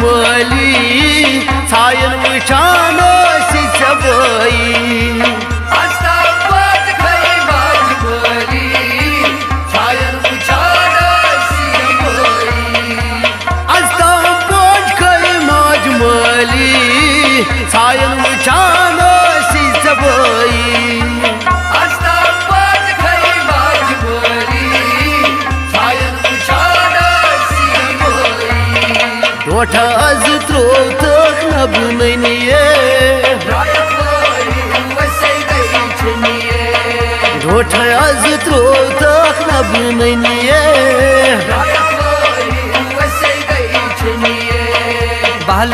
मजमली सायन वुचान सबई सायन वुचान सबई डोठ अज त्रो तक नबननिये डोठ अज त्रो तक नबननिये बहल